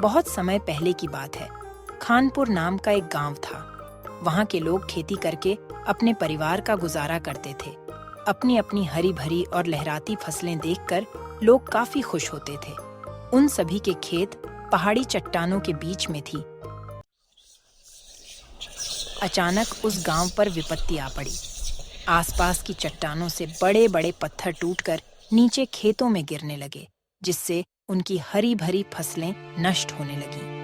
बहुत समय पहले की बात है। खानपुर नाम का एक गांव था। वहां के लोग खेती करके अपने परिवार का गुजारा करते थे। अपनी अपनी हरी भरी और लहराती फसलें देखकर लोग काफी खुश होते थे। उन सभी के खेत पहाड़ी चट्टानों के बीच में थी। अचानक उस गांव पर विपत्ति आ पड़ी। आसपास की चट्टानों से बड़े बड़े पत्थर टूटकर नीचे खेतों में गिरने लगे, जिससे उनकी हरी भरी फसलें नष्ट होने लगीं।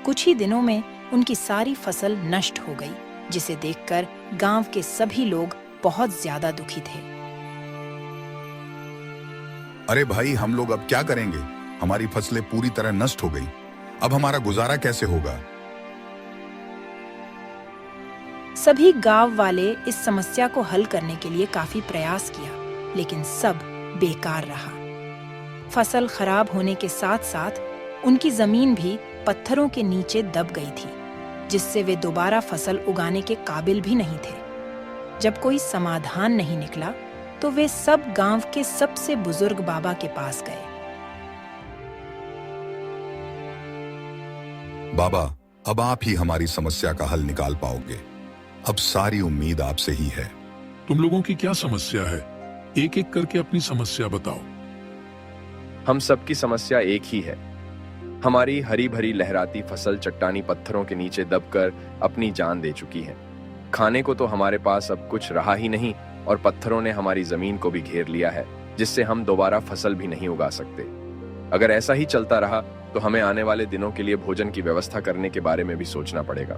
कुछ ही दिनों में उनकी सारी फसल नष्ट हो गई, जिसे देखकर गांव के सभी लोग बहुत ज्यादा दुखी थे। अरे भाई, हम लोग अब क्या करेंगे? हमारी फसलें पूरी तरह नष्ट हो गई। अब हमारा गुजारा कैसे होगा? सभी गांव वाले इस समस्या को हल करने के लिए काफी प्रयास किया, लेकिन सब बेकार रहा। फसल खराब होने के साथ साथ उनकी जमीन भी पत्थरों के नीचे दब गई थी, जिससे वे दोबारा फसल उगाने के काबिल भी नहीं थे। जब कोई समाधान नहीं निकला, तो वे सब गांव के सबसे बुजुर्ग बाबा के पास गए। बाबा, अब आप ही हमारी समस्या का हल निकाल पाओगे। अब सारी उम्मीद आपसे ही है। तुम लोगों की क्या समस्या है? एक एक करके अपनी समस्या बताओ। हम सबकी समस्या एक ही है। हमारी हरी भरी लहराती फसल चट्टानी पत्थरों के नीचे दबकर अपनी जान दे चुकी है। खाने को तो हमारे पास अब कुछ रहा ही नहीं, और पत्थरों ने हमारी जमीन को भी घेर लिया है, जिससे हम दोबारा फसल भी नहीं उगा सकते। अगर ऐसा ही चलता रहा तो हमें आने वाले दिनों के लिए भोजन की व्यवस्था करने के बारे में भी सोचना पड़ेगा।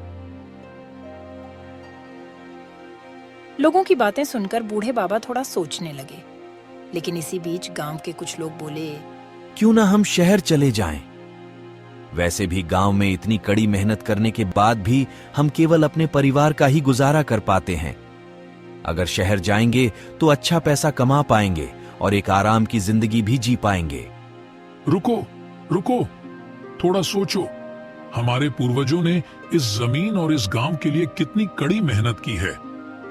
लोगों की बातें सुनकर बूढ़े बाबा थोड़ा सोचने लगे, लेकिन इसी बीच गांव के कुछ लोग बोले, क्यों ना हम शहर चले जाएं? वैसे भी गांव में इतनी कड़ी मेहनत करने के बाद भी हम केवल अपने परिवार का ही गुजारा कर पाते हैं। अगर शहर जाएंगे तो अच्छा पैसा कमा पाएंगे और एक आराम की जिंदगी भी जी पाएंगे। रुको रुको, थोड़ा सोचो। हमारे पूर्वजों ने इस जमीन और इस गांव के लिए कितनी कड़ी मेहनत की है,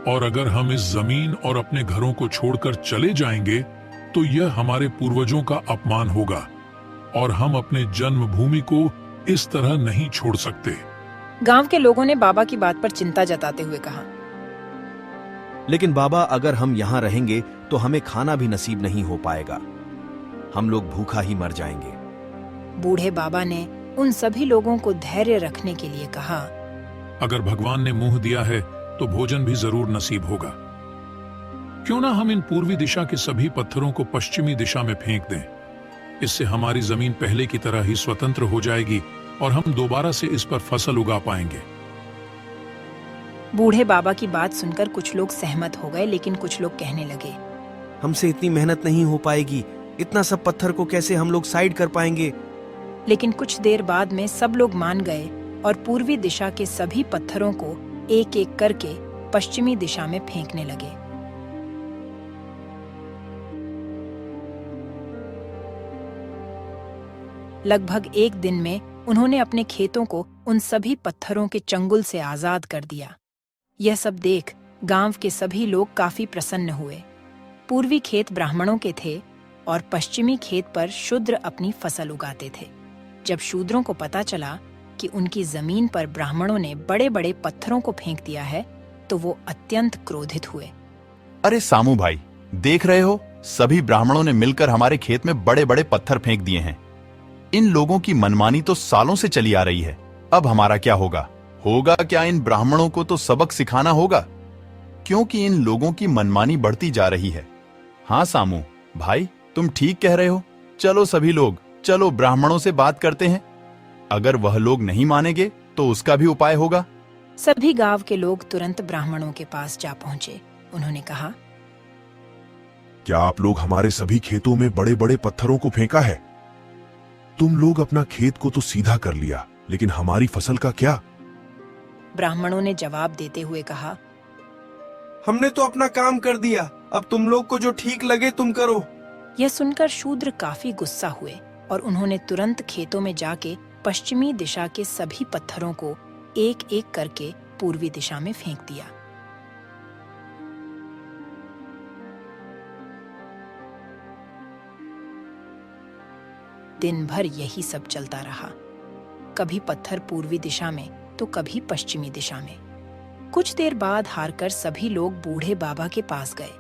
और अगर हम इस जमीन और अपने घरों को छोड़कर चले जाएंगे तो यह हमारे पूर्वजों का अपमान होगा, और हम अपने जन्मभूमि को इस तरह नहीं छोड़ सकते। गांव के लोगों ने बाबा की बात पर चिंता जताते हुए कहा, लेकिन बाबा, अगर हम यहाँ रहेंगे तो हमें खाना भी नसीब नहीं हो पाएगा। हम लोग भूखा ही मर जाएंगे। बूढ़े बाबा ने उन सभी लोगों को धैर्य रखने के लिए कहा, अगर भगवान ने मुंह दिया है तो भोजन भी जरूर नसीब होगा। क्यों ना हम इन पूर्वी दिशा के सभी पत्थरों को पश्चिमी दिशा में फेंक दें। इससे हमारी जमीन पहले की तरह ही स्वतंत्र हो जाएगी और हम दोबारा से इस पर फसल उगा पाएंगे। बूढ़े बाबा की बात सुनकर कुछ लोग सहमत हो गए, लेकिन कुछ लोग कहने लगे, हमसे इतनी मेहनत नहीं हो पाएगी। इतना सब पत्थर को कैसे हम लोग साइड कर पाएंगे? लेकिन कुछ देर बाद में सब लोग मान गए और पूर्वी दिशा के सभी पत्थरों को एक एक करके पश्चिमी दिशा में फेंकने लगे। लगभग एक दिन में उन्होंने अपने खेतों को उन सभी पत्थरों के चंगुल से आजाद कर दिया। यह सब देख गांव के सभी लोग काफी प्रसन्न हुए। पूर्वी खेत ब्राह्मणों के थे और पश्चिमी खेत पर शूद्र अपनी फसल उगाते थे। जब शूद्रों को पता चला कि उनकी जमीन पर ब्राह्मणों ने बड़े बड़े पत्थरों को फेंक दिया है, तो वो अत्यंत क्रोधित हुए। अरे सामू भाई, देख रहे हो, सभी ब्राह्मणों ने मिलकर हमारे खेत में बड़े बड़े पत्थर फेंक दिए हैं। इन लोगों की मनमानी तो सालों से चली आ रही है। अब हमारा क्या होगा? होगा क्या? इन ब्राह्मणों को तो सबक सिखाना होगा, क्योंकि इन लोगों की मनमानी बढ़ती जा रही है। हाँ सामू भाई, तुम ठीक कह रहे हो। चलो सभी लोग, चलो ब्राह्मणों से बात करते हैं। अगर वह लोग नहीं मानेंगे तो उसका भी उपाय होगा। सभी गांव के लोग तुरंत ब्राह्मणों के पास जा पहुंचे। उन्होंने कहा, क्या आप लोग हमारे सभी खेतों में बड़े बड़े पत्थरों को फेंका है? तुम लोग अपना खेत को तो सीधा कर लिया, लेकिन हमारी फसल का क्या? ब्राह्मणों ने जवाब देते हुए कहा, हमने तो अपना काम कर दिया, अब तुम लोग को जो ठीक लगे तुम करो। यह सुनकर शूद्र काफी गुस्सा हुए और उन्होंने तुरंत खेतों में जाके पश्चिमी दिशा के सभी पत्थरों को एक एक करके पूर्वी दिशा में फेंक दिया। दिन भर यही सब चलता रहा। कभी पत्थर पूर्वी दिशा में तो कभी पश्चिमी दिशा में। कुछ देर बाद हारकर सभी लोग बूढ़े बाबा के पास गए।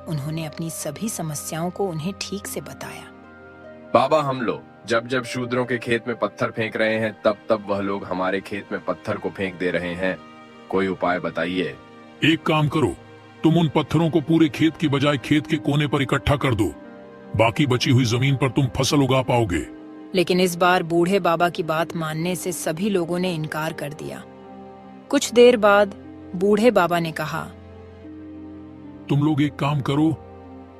उन्होंने अपनी सभी समस्याओं को उन्हें ठीक से बताया। बाबा, हम लोग जब जब शूद्रों के खेत में पत्थर फेंक रहे हैं, तब तब वह लोग हमारे खेत में पत्थर को फेंक दे रहे हैं। कोई उपाय बताइए। एक काम करो, तुम उन पत्थरों को पूरे खेत की बजाय खेत के कोने पर इकट्ठा कर दो। बाकी बची हुई जमीन पर तुम फसल उगा पाओगे। लेकिन इस बार बूढ़े बाबा की बात मानने से सभी लोगों ने इनकार कर दिया। कुछ देर बाद बूढ़े बाबा ने कहा, तुम लोग एक काम करो,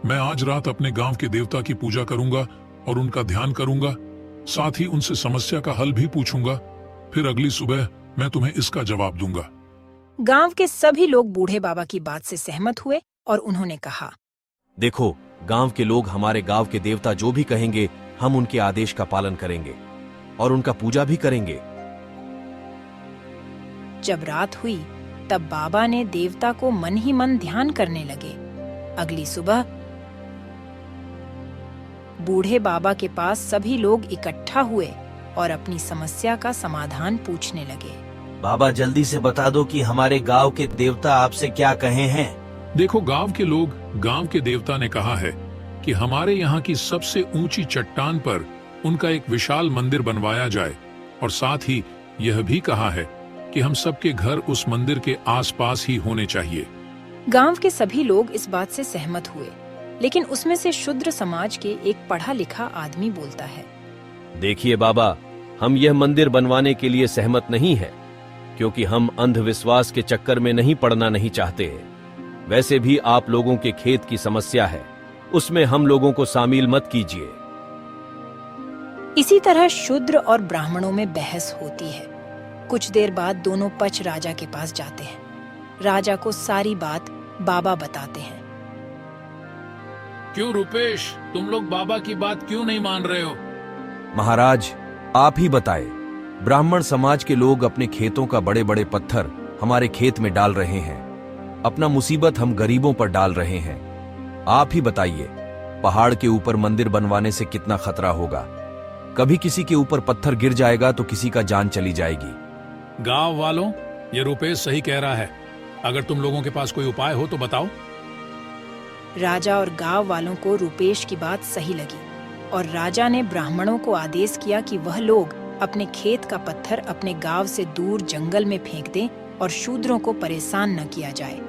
मैं आज रात अपने गांव के देवता की पूजा करूंगा और उनका ध्यान करूंगा। साथ ही उनसे समस्या का हल भी पूछूंगा। फिर अगली सुबह मैं तुम्हें इसका जवाब दूंगा। गांव के सभी लोग बूढ़े बाबा की बात से सहमत हुए और उन्होंने कहा, देखो, गांव के लोग हमारे गांव के देवता जो भी कहेंगे हम उनके आदेश का पालन करेंगे और उनका पूजा भी करेंगे। जब रात हुई तब बाबा ने देवता को मन ही मन ध्यान करने लगे। अगली सुबह बूढ़े बाबा के पास सभी लोग इकट्ठा हुए और अपनी समस्या का समाधान पूछने लगे। बाबा, जल्दी से बता दो कि हमारे गांव के देवता आपसे क्या कहे हैं। देखो, गांव के लोग, गांव के देवता ने कहा है कि हमारे यहाँ की सबसे ऊंची चट्टान पर उनका एक विशाल मंदिर बनवाया जाए और साथ ही यह भी कहा है कि हम सबके घर उस मंदिर के आसपास ही होने चाहिए। गांव के सभी लोग इस बात से सहमत हुए, लेकिन उसमें से शूद्र समाज के एक पढ़ा लिखा आदमी बोलता है, देखिए बाबा, हम यह मंदिर बनवाने के लिए सहमत नहीं है, क्योंकि हम अंधविश्वास के चक्कर में नहीं पड़ना नहीं चाहते। वैसे भी आप लोगों के खेत की समस्या है, उसमें हम लोगों को शामिल मत कीजिए। इसी तरह शूद्र और ब्राह्मणों में बहस होती है। कुछ देर बाद दोनों पक्ष राजा के पास जाते हैं। राजा को सारी बात बाबा बताते हैं। क्यों रुपेश, तुम लोग बाबा की बात क्यों नहीं मान रहे हो? महाराज, आप ही बताए। ब्राह्मण समाज के लोग अपने खेतों का बड़े बड़े पत्थर हमारे खेत में डाल रहे हैं। अपना मुसीबत हम गरीबों पर डाल रहे हैं। आप ही बताइए, पहाड़ के ऊपर मंदिर बनवाने से कितना खतरा होगा। कभी किसी के ऊपर पत्थर गिर जाएगा तो किसी का जान चली जाएगी। गांव वालों, ये रुपेश सही कह रहा है। अगर तुम लोगों के पास कोई उपाय हो तो बताओ। राजा और गांव वालों को रुपेश की बात सही लगी और राजा ने ब्राह्मणों को आदेश किया कि वह लोग अपने खेत का पत्थर अपने गांव से दूर जंगल में फेंक दें और शूद्रों को परेशान न किया जाए।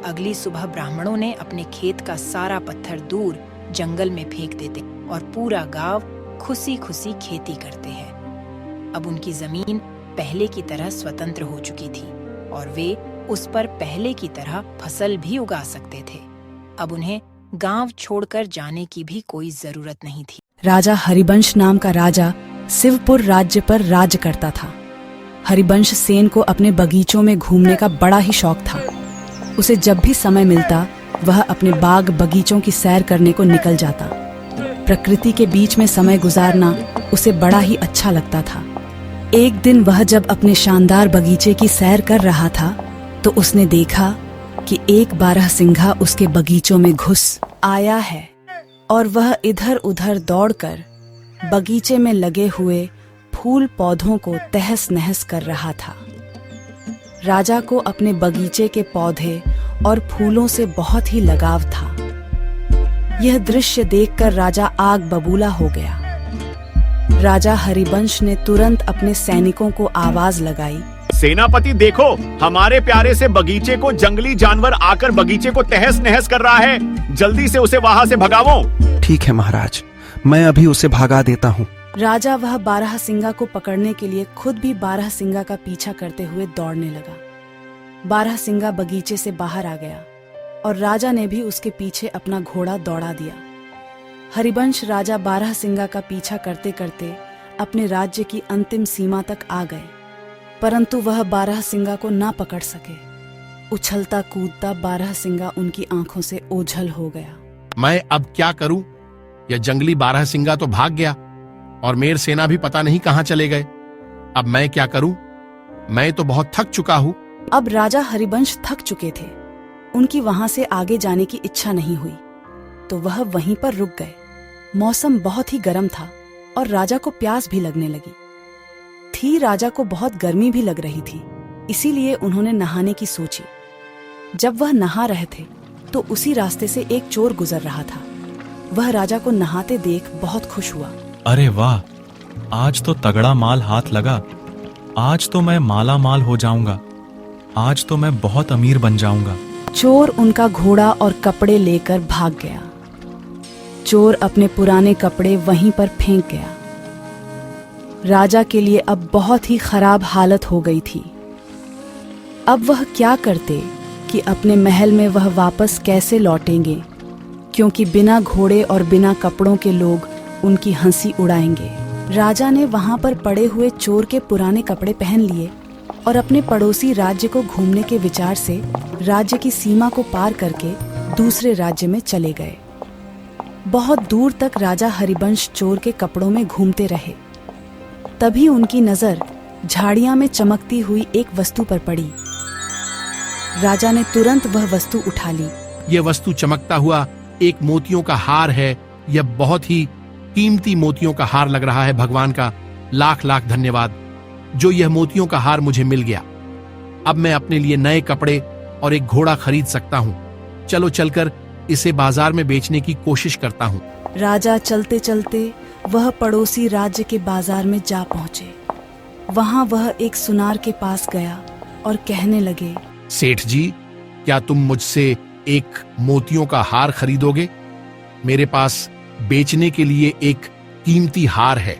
अगली सुबह ब्राह्मणों ने अपने खेत का सारा पत्थर दूर जंगल में फेंक देते और पूरा गांव खुशी खुशी खेती करते हैं। अब उनकी जमीन पहले की तरह स्वतंत्र हो चुकी थी और वे उस पर पहले की तरह फसल भी उगा सकते थे। अब उन्हें गांव छोड़कर जाने की भी कोई जरूरत नहीं थी। राजा हरिवंश नाम का राजा शिवपुर राज्य पर राज्य करता था। हरिवंश सेन को अपने बगीचों में घूमने का बड़ा ही शौक था। उसे जब भी समय मिलता वह अपने बाग बगीचों की सैर करने को निकल जाता। प्रकृति के बीच में समय गुजारना उसे बड़ा ही अच्छा लगता था। एक दिन वह जब अपने शानदार बगीचे की सैर कर रहा था तो उसने देखा कि एक बारहसिंघा उसके बगीचों में घुस आया है और वह इधर उधर दौड़कर बगीचे में लगे हुए फूल पौधों को तहस नहस कर रहा था। राजा को अपने बगीचे के पौधे और फूलों से बहुत ही लगाव था। यह दृश्य देखकर राजा आग बबूला हो गया। राजा हरिवंश ने तुरंत अपने सैनिकों को आवाज लगाई, सेनापति देखो, हमारे प्यारे से बगीचे को जंगली जानवर आकर बगीचे को तहस नहस कर रहा है। जल्दी से उसे वहां से भगाओ। ठीक है महाराज, मैं अभी उसे भगा देता हूँ। राजा वह बारहसिंगा को पकड़ने के लिए खुद भी बारहसिंगा का पीछा करते हुए दौड़ने लगा। बारहसिंगा बगीचे से बाहर आ गया और राजा ने भी उसके पीछे अपना घोड़ा दौड़ा दिया। हरिवंश राजा बारहसिंगा का पीछा करते करते अपने राज्य की अंतिम सीमा तक आ गए, परंतु वह बारहसिंगा को ना पकड़ सके। उछलता कूदता बारहसिंगा उनकी आंखों से ओझल हो गया। मैं अब क्या करूं? यह जंगली बारहसिंगा तो भाग गया और मेर सेना भी पता नहीं कहां चले गए। अब मैं क्या करूं? मैं तो बहुत थक चुका हूं। अब राजा हरिवंश थक चुके थे। उनकी वहां से आगे जाने की इच्छा नहीं हुई, तो वह वहीं पर रुक गए। मौसम बहुत ही गर्म था और राजा को प्यास भी लगने लगी थी। राजा को बहुत गर्मी भी लग रही थी, इसीलिए उन्होंने नहाने की सोची। जब वह नहा रहे थे तो उसी रास्ते से एक चोर गुजर रहा था। वह राजा को नहाते देख बहुत खुश हुआ। अरे वाह, आज तो तगड़ा माल हाथ लगा। आज तो मैं माला माल हो जाऊंगा। आज तो मैं बहुत अमीर बन जाऊंगा। चोर उनका घोड़ा और कपड़े लेकर भाग गया। चोर अपने पुराने कपड़े वहीं पर फेंक गया। राजा के लिए अब बहुत ही खराब हालत हो गई थी। अब वह क्या करते कि अपने महल में वह वापस कैसे लौटेंगे, क्योंकि बिना घोड़े और बिना कपड़ों के लोग उनकी हंसी उड़ाएंगे। राजा ने वहां पर पड़े हुए चोर के पुराने कपड़े पहन लिए और अपने पड़ोसी राज्य को घूमने के विचार से राज्य की सीमा को पार करके दूसरे राज्य में चले गए। बहुत दूर तक राजा हरिवंश चोर के कपड़ों में घूमते रहे। तभी उनकी नजर झाड़ियां में चमकती हुई एक वस्तु पर पड़ी। राजा ने तुरंत वह वस्तु उठा ली। यह वस्तु चमकता हुआ एक मोतियों का हार है। यह बहुत ही कीमती मोतियों का हार लग रहा है। भगवान का लाख लाख धन्यवाद, जो यह मोतियों का हार मुझे मिल गया। अब मैं अपने लिए नए कपड़े और एक घोड़ा खरीद सकता हूँ। चलो चलकर इसे बाजार में बेचने की कोशिश करता हूँ। राजा चलते चलते वह पड़ोसी राज्य के बाजार में जा पहुंचे। वहां वह एक सुनार के पास गया और कहने लगे, सेठ जी, क्या तुम मुझसे एक मोतियों का हार खरीदोगे? मेरे पास बेचने के लिए एक कीमती हार है।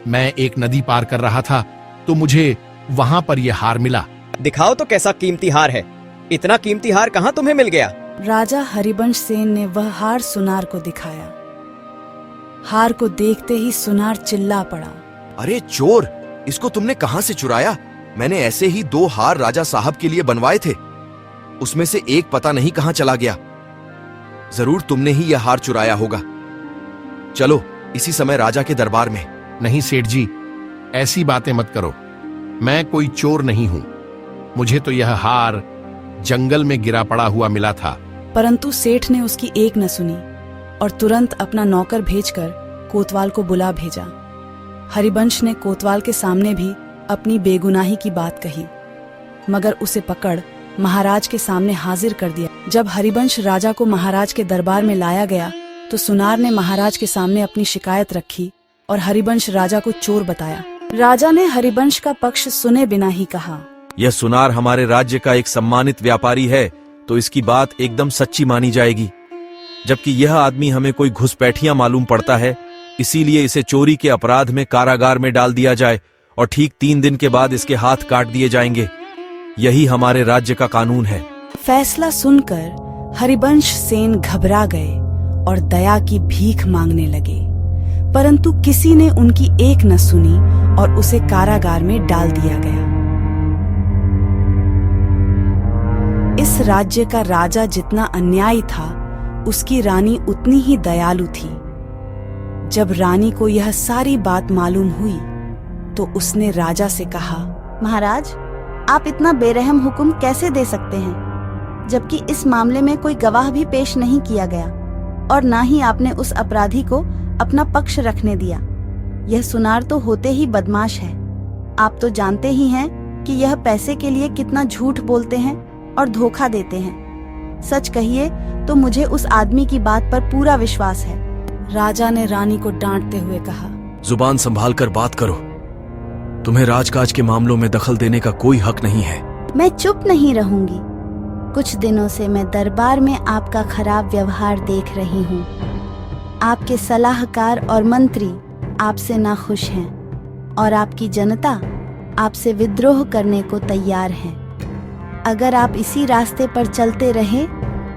मैं एक नदी पार कर रहा था तो मुझे वहां पर यह हार मिला। दिखाओ तो कैसा कीमती हार है। इतना कीमती हार कहाँ तुम्हें मिल गया? राजा हरिवंश सेन ने वह हार सुनार को दिखाया। हार को देखते ही सुनार चिल्ला पड़ा, अरे चोर, इसको तुमने कहां से चुराया? मैंने ऐसे ही 2 हार राजा साहब के लिए बनवाए थे। उसमें से एक पता नहीं कहां चला गया। जरूर तुमने ही यह हार चुराया होगा। चलो इसी समय राजा के दरबार में। नहीं सेठ जी, ऐसी बातें मत करो। मैं कोई चोर नहीं हूं। मुझे तो यह हार जंगल में गिरा पड़ा हुआ मिला था। परंतु सेठ ने उसकी एक न सुनी और तुरंत अपना नौकर भेजकर कोतवाल को बुला भेजा। हरिवंश ने कोतवाल के सामने भी अपनी बेगुनाही की बात कही, मगर उसे पकड़ महाराज के सामने हाजिर कर दिया। जब हरिवंश राजा को महाराज के दरबार में लाया गया तो सुनार ने महाराज के सामने अपनी शिकायत रखी और हरिवंश राजा को चोर बताया। राजा ने हरिवंश का पक्ष सुने बिना ही कहा, यह सुनार हमारे राज्य का एक सम्मानित व्यापारी है, तो इसकी बात एकदम सच्ची मानी जाएगी। जबकि यह आदमी हमें कोई घुसपैठिया मालूम पड़ता है, इसीलिए इसे चोरी के अपराध में कारागार में डाल दिया जाए और ठीक 3 दिन के बाद इसके हाथ काट दिए जाएंगे। यही हमारे राज्य का कानून है। फैसला सुनकर हरिवंश सेन घबरा गए और दया की भीख मांगने लगे, परंतु किसी ने उनकी एक न सुनी और उसे कारागार में डाल दिया गया। इस राज्य का राजा जितना अन्यायी था, उसकी रानी उतनी ही दयालु थी। जब रानी को यह सारी बात मालूम हुई तो उसने राजा से कहा, महाराज, आप इतना बेरहम हुक्म कैसे दे सकते हैं, जबकि इस मामले में कोई गवाह भी पेश नहीं किया गया और न ही आपने उस अपराधी को अपना पक्ष रखने दिया। यह सुनार तो होते ही बदमाश है। आप तो जानते ही हैं कि यह पैसे के लिए कितना झूठ बोलते हैं और धोखा देते हैं। सच कहिए तो मुझे उस आदमी की बात पर पूरा विश्वास है। राजा ने रानी को डांटते हुए कहा, जुबान संभाल कर बात करो। तुम्हें राजकाज के मामलों में दखल देने का कोई हक नहीं है। मैं चुप नहीं रहूंगी। कुछ दिनों से मैं दरबार में आपका खराब व्यवहार देख रही हूँ। आपके सलाहकार और मंत्री आपसे नाखुश हैं और आपकी जनता आपसे विद्रोह करने को तैयार है। अगर आप इसी रास्ते पर चलते रहे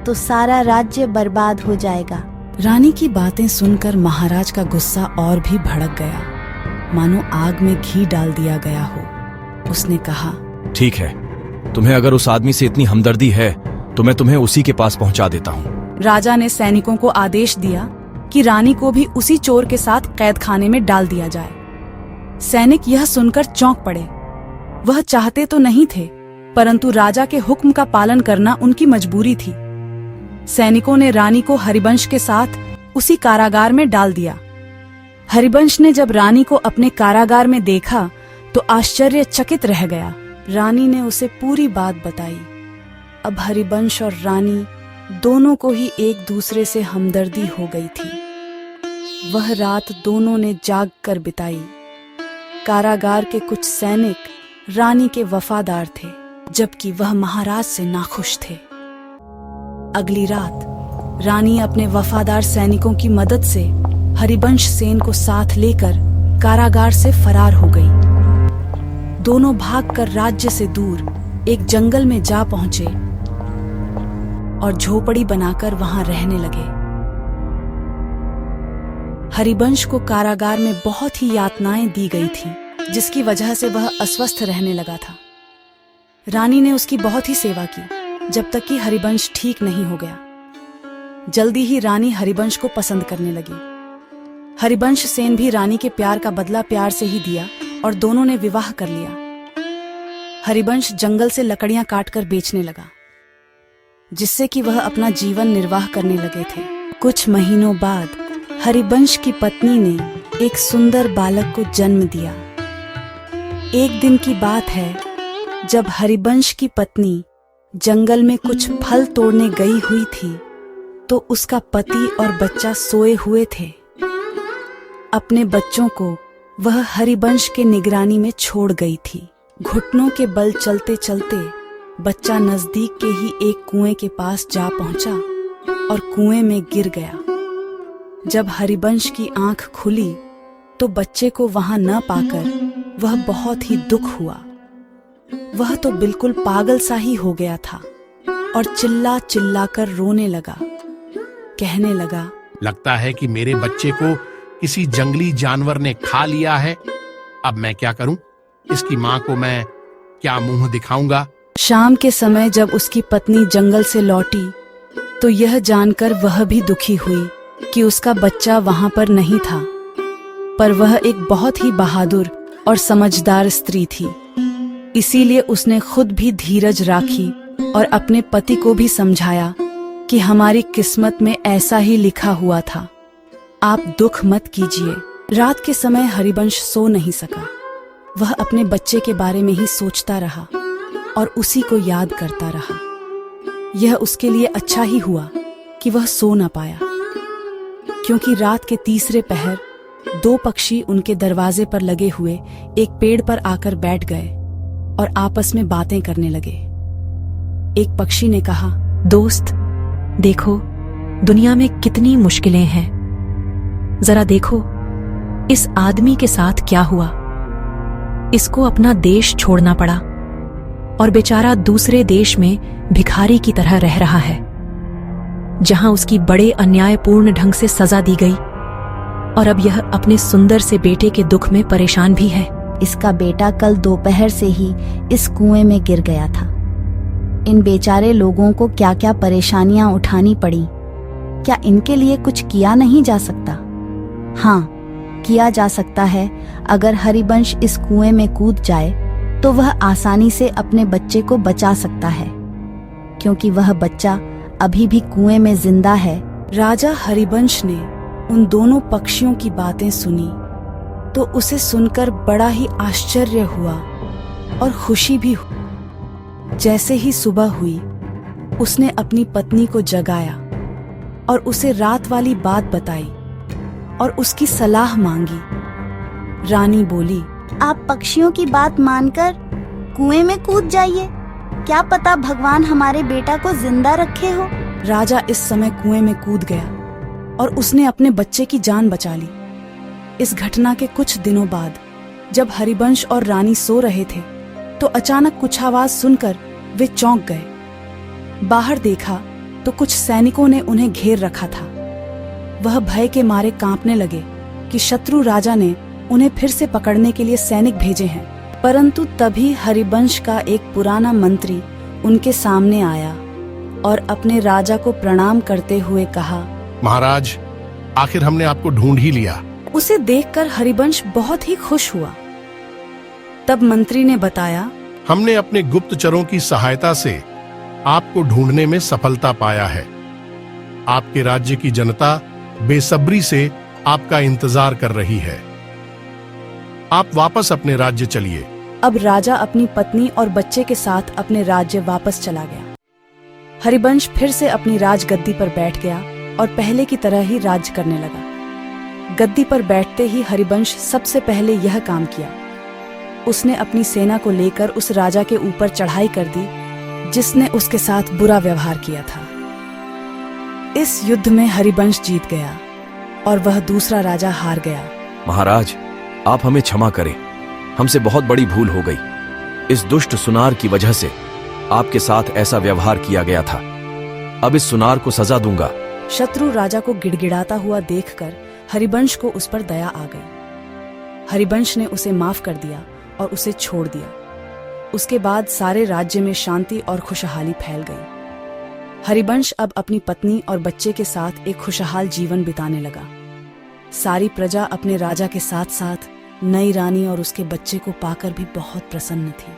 तो सारा राज्य बर्बाद हो जाएगा। रानी की बातें सुनकर महाराज का गुस्सा और भी भड़क गया, मानो आग में घी डाल दिया गया हो। उसने कहा, ठीक है, तुम्हें अगर उस आदमी से इतनी हमदर्दी है तो मैं तुम्हें उसी के पास पहुंचा देता हूँ। राजा ने सैनिकों को आदेश दिया कि रानी को भी उसी चोर के साथ कैद खाने में डाल दिया जाए। सैनिक यह सुनकर चौंक पड़े। वह चाहते तो नहीं थे, परंतु राजा के हुक्म का पालन करना उनकी मजबूरी थी। सैनिकों ने रानी को हरिवंश के साथ उसी कारागार में डाल दिया। हरिवंश ने जब रानी को अपने कारागार में देखा तो आश्चर्यचकित रह गया। रानी ने उसे पूरी बात बताई। अब हरिवंश और रानी दोनों को ही एक दूसरे से हमदर्दी हो गई थी। वह रात दोनों ने जाग कर बिताई। कारागार के कुछ सैनिक रानी के वफादार थे, जबकि वह महाराज से नाखुश थे। अगली रात रानी अपने वफादार सैनिकों की मदद से हरिवंश सेन को साथ लेकर कारागार से फरार हो गई। दोनों भागकर राज्य से दूर एक जंगल में जा पहुंचे और झोपड़ी बनाकर वहां रहने लगे। हरिवंश को कारागार में बहुत ही यातनाएं दी गई थीं, जिसकी वजह से वह अस्वस्थ रहने लगा था। रानी ने उसकी बहुत ही सेवा की, जब तक कि हरिवंश ठीक नहीं हो गया। जल्दी ही रानी हरिवंश को पसंद करने लगी। हरिवंश सेन भी रानी के प्यार का बदला प्यार से ही दिया और दोनों ने विवाह कर लिया। हरिवंश जंगल से लकड़ियां काटकर बेचने लगा, जिससे कि वह अपना जीवन निर्वाह करने लगे थे। कुछ महीनों बाद हरिवंश की पत्नी ने एक सुंदर बालक को जन्म दिया। एक दिन की बात है, जब हरिवंश की पत्नी जंगल में कुछ फल तोड़ने गई हुई थी तो उसका पति और बच्चा सोए हुए थे। अपने बच्चों को वह हरिवंश के निगरानी में छोड़ गई थी। घुटनों के बल चलते चलते बच्चा नजदीक के ही एक कुएं के पास जा पहुंचा और कुएं में गिर गया। जब हरिवंश की आंख खुली तो बच्चे को वहां न पाकर वह बहुत ही दुख हुआ। वह तो बिल्कुल पागल सा ही हो गया था और चिल्ला चिल्ला कर रोने लगा। कहने लगा, लगता है कि मेरे बच्चे को किसी जंगली जानवर ने खा लिया है। अब मैं क्या करूं? इसकी मां को मैं क्या मुंह दिखाऊंगा? शाम के समय जब उसकी पत्नी जंगल से लौटी तो यह जानकर वह भी दुखी हुई कि उसका बच्चा वहां पर नहीं था। पर वह एक बहुत ही बहादुर और समझदार स्त्री थी, इसीलिए उसने खुद भी धीरज राखी और अपने पति को भी समझाया कि हमारी किस्मत में ऐसा ही लिखा हुआ था, आप दुख मत कीजिए। रात के समय हरिवंश सो नहीं सका। वह अपने बच्चे के बारे में ही सोचता रहा और उसी को याद करता रहा। यह उसके लिए अच्छा ही हुआ कि वह सो न पाया, क्योंकि रात के तीसरे पहर दो पक्षी उनके दरवाजे पर लगे हुए एक पेड़ पर आकर बैठ गए और आपस में बातें करने लगे। एक पक्षी ने कहा, दोस्त, देखो दुनिया में कितनी मुश्किलें हैं। जरा देखो इस आदमी के साथ क्या हुआ। इसको अपना देश छोड़ना पड़ा और बेचारा दूसरे देश में भिखारी की तरह रह रहा है, जहां उसकी बड़े अन्यायपूर्ण ढंग से सजा दी गई और अब यह अपने सुंदर से बेटे के दुख में परेशान भी है। इसका बेटा कल दोपहर से ही इस कुएं में गिर गया था। इन बेचारे लोगों को क्या क्या परेशानियां उठानी पड़ी। क्या इनके लिए कुछ किया नहीं जा सकता? हाँ, किया जा सकता है। अगर हरिवंश इस कुएं में कूद जाए तो वह आसानी से अपने बच्चे को बचा सकता है, क्योंकि वह बच्चा अभी भी कुएं में जिंदा है। राजा हरिवंश ने उन दोनों पक्षियों की बातें सुनी तो उसे सुनकर बड़ा ही आश्चर्य हुआ और खुशी भी हुई। जैसे ही सुबह हुई, उसने अपनी पत्नी को जगाया और उसे रात वाली बात बताई और उसकी सलाह मांगी। रानी बोली, आप पक्षियों की बात मानकर कुएं में कूद जाइए। क्या पता भगवान हमारे बेटा को जिंदा रखे हो। राजा इस समय कुएं में कूद गया और उसने अपने बच्चे की जान बचा ली। इस घटना के कुछ दिनों बाद जब हरिवंश और रानी सो रहे थे तो अचानक कुछ आवाज सुनकर वे चौंक गए। बाहर देखा तो कुछ सैनिकों ने उन्हें घेर रखा था। वह भय के मारे कांपने लगे कि शत्रु राजा ने उन्हें फिर से पकड़ने के लिए सैनिक भेजे हैं। परंतु तभी हरिवंश का एक पुराना मंत्री उनके सामने आया और अपने राजा को प्रणाम करते हुए कहा, महाराज, आखिर हमने आपको ढूंढ ही लिया। उसे देखकर हरिवंश बहुत ही खुश हुआ। तब मंत्री ने बताया, हमने अपने गुप्तचरों की सहायता से आपको ढूंढने में सफलता पाया है। आपके राज्य की जनता बेसब्री से आपका इंतजार कर रही है। आप वापस अपने राज्य चलिए। अब राजा अपनी पत्नी और बच्चे के साथ अपने राज्य वापस चला गया। हरिवंश फिर से अपनी राजगद्दी पर बैठ गया और पहले की तरह ही राज्य करने लगा। गद्दी पर बैठते ही हरिवंश सबसे पहले यह काम किया। उसने अपनी सेना को लेकर उस राजा के ऊपर चढ़ाई कर दी जिसने उसके साथ बुरा व्यवहार किया था। इस युद्ध में हरिवंश जीत गया और वह दूसरा राजा हार गया। महाराज, आप हमें क्षमा करें, हमसे बहुत बड़ी भूल हो गई। इस दुष्ट सुनार की वजह से आपके साथ ऐसा व्यवहार किया गया था। अब इस सुनार को सजा दूंगा। शत्रु राजा को गिड़गिड़ाता हुआ देखकर हरिवंश को उस पर दया आ गई। हरिवंश ने उसे माफ कर दिया और उसे छोड़ दिया। उसके बाद सारे राज्य में शांति और खुशहाली फैल गई। हरिवंश अब अपनी पत्नी और बच्चे के साथ एक खुशहाल जीवन बिताने लगा। सारी प्रजा अपने राजा के साथ साथ नई रानी और उसके बच्चे को पाकर भी बहुत प्रसन्न थी।